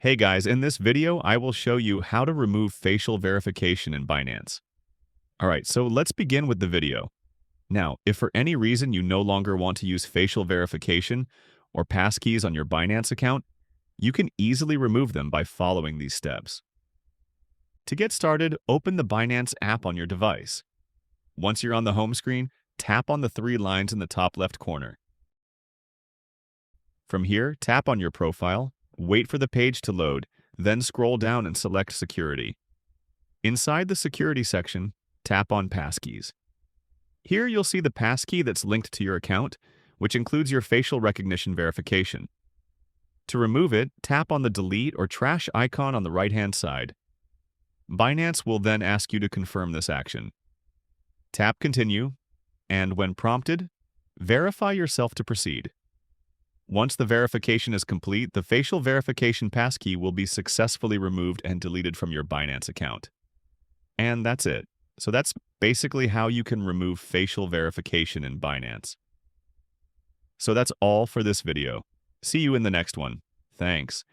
Hey guys, in this video, I will show you how to remove facial verification in Binance. Alright, so let's begin with the video. Now, if for any reason you no longer want to use facial verification or passkeys on your Binance account, you can easily remove them by following these steps. To get started, open the Binance app on your device. Once you're on the home screen, tap on the three lines in the top left corner. From here, tap on your profile, wait for the page to load, then scroll down and select Security. Inside the Security section, tap on Passkeys. Here you'll see the passkey that's linked to your account, which includes your facial recognition verification. To remove it, tap on the Delete or Trash icon on the right-hand side. Binance will then ask you to confirm this action. Tap Continue, and when prompted, verify yourself to proceed. Once the verification is complete, the facial verification passkey will be successfully removed and deleted from your Binance account. And that's it. So that's basically how you can remove facial verification in Binance. So that's all for this video. See you in the next one. Thanks.